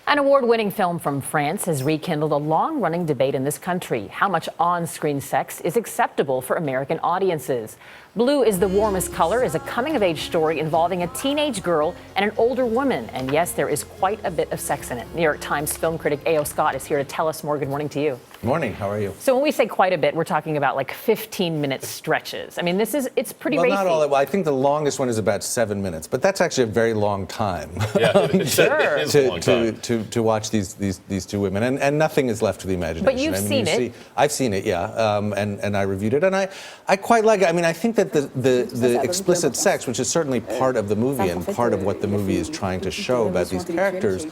An award-winning film from France has rekindled a long-running debate in this country. How much on-screen sex is acceptable for American audiences? Blue is the Warmest Color is a coming-of-age story involving a teenage girl and an older woman. And yes, there is quite a bit of sex in it. New York Times film critic A.O. Scott is here to tell us more. Good morning to you. Good morning. How are you? So when we say quite a bit, we're talking about like 15-minute stretches. I mean, it's pretty racy. Well, not all that. Well, I think the longest one is about 7 minutes, but that's actually a very long time. Yeah, sure. To watch these two women, and nothing is left to the imagination. But you've seen it. I've seen it, yeah, and I reviewed it, and I quite like it. I mean, I think that the explicit sex, which is certainly part of the movie and part of what the movie is trying to show about these characters,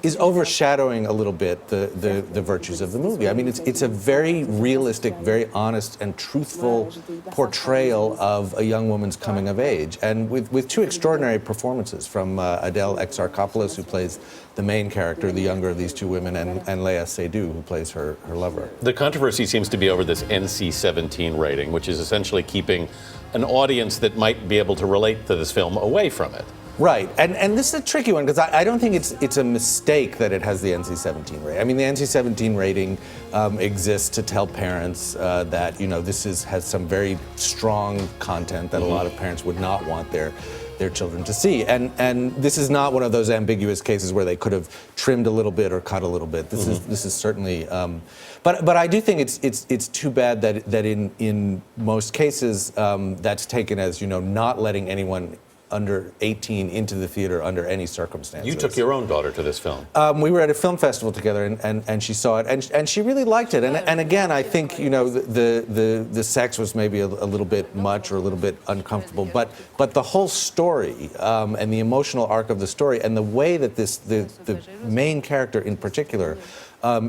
is overshadowing a little bit the virtues of the movie. I mean, it's a very realistic, very honest, and truthful portrayal of a young woman's coming of age, and with two extraordinary performances from Adele Exarchopoulos, who plays the main character, the younger of these two women, and Léa Seydoux, who plays her lover. The controversy seems to be over this NC-17 rating, which is essentially keeping an audience that might be able to relate to this film away from it. Right, and this is a tricky one because I don't think it's a mistake that it has the NC-17 rating. I mean, the NC-17 rating exists to tell parents that this has some very strong content that a lot of parents would not want their children to see, and this is not one of those ambiguous cases where they could have trimmed a little bit or cut a little bit. This is certainly, but I do think it's too bad that in most cases that's taken as not letting anyone under 18 into the theater under any circumstances. You took your own daughter to this film. We were at a film festival together, and she saw it, and she really liked it. And again, I think the sex was maybe a little bit much or a little bit uncomfortable, but the whole story and the emotional arc of the story and the way that the main character in particular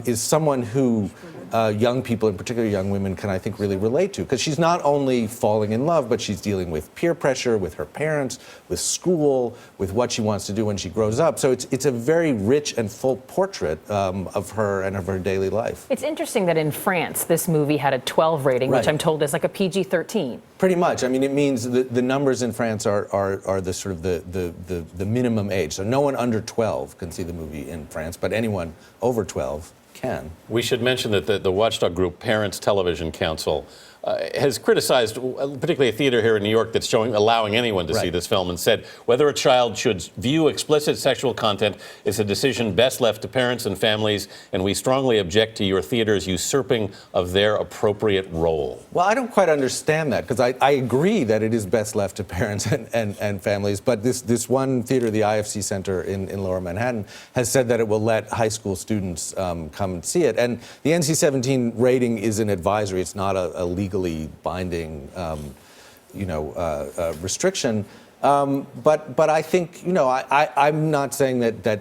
is someone who young people, in particular young women, can I think really relate to, because she's not only falling in love, but she's dealing with peer pressure, with her parents, with school, with what she wants to do when she grows up. So it's a very rich and full portrait of her and of her daily life. It's interesting that in France, this movie had a 12 rating, which I'm told is like a PG-13. Pretty much. I mean, it means the numbers in France are the sort of the minimum age. So no one under 12 can see the movie in France, but anyone over 12 can. We should mention that the watchdog group Parents Television Council has criticized, particularly a theater here in New York that's allowing anyone to see this film, and said whether a child should view explicit sexual content is a decision best left to parents and families, and we strongly object to your theater's usurping of their appropriate role. Well, I don't quite understand that, because I agree that it is best left to parents and families, but this one theater, the IFC Center in Lower Manhattan, has said that it will let high school students come and see it. And the NC-17 rating is an advisory. It's not a legally binding, restriction. But I think, I'm not saying that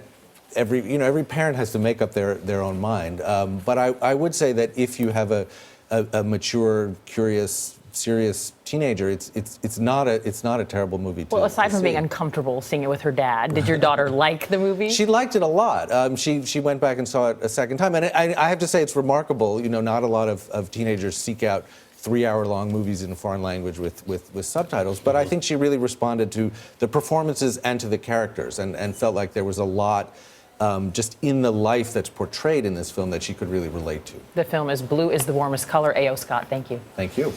every parent has to make up their own mind. But I would say that if you have a mature, curious, serious teenager, it's not a terrible movie to Well, aside to from see. being uncomfortable seeing it with her dad, did your daughter like the movie? She liked it a lot. She went back and saw it a second time, and I have to say it's remarkable. Not a lot of teenagers seek out 3-hour-long movies in a foreign language with subtitles, but I think she really responded to the performances and to the characters, and felt like there was a lot just in the life that's portrayed in this film that she could really relate to. The film is Blue is the Warmest Color. A.O. Scott, thank you. Thank you.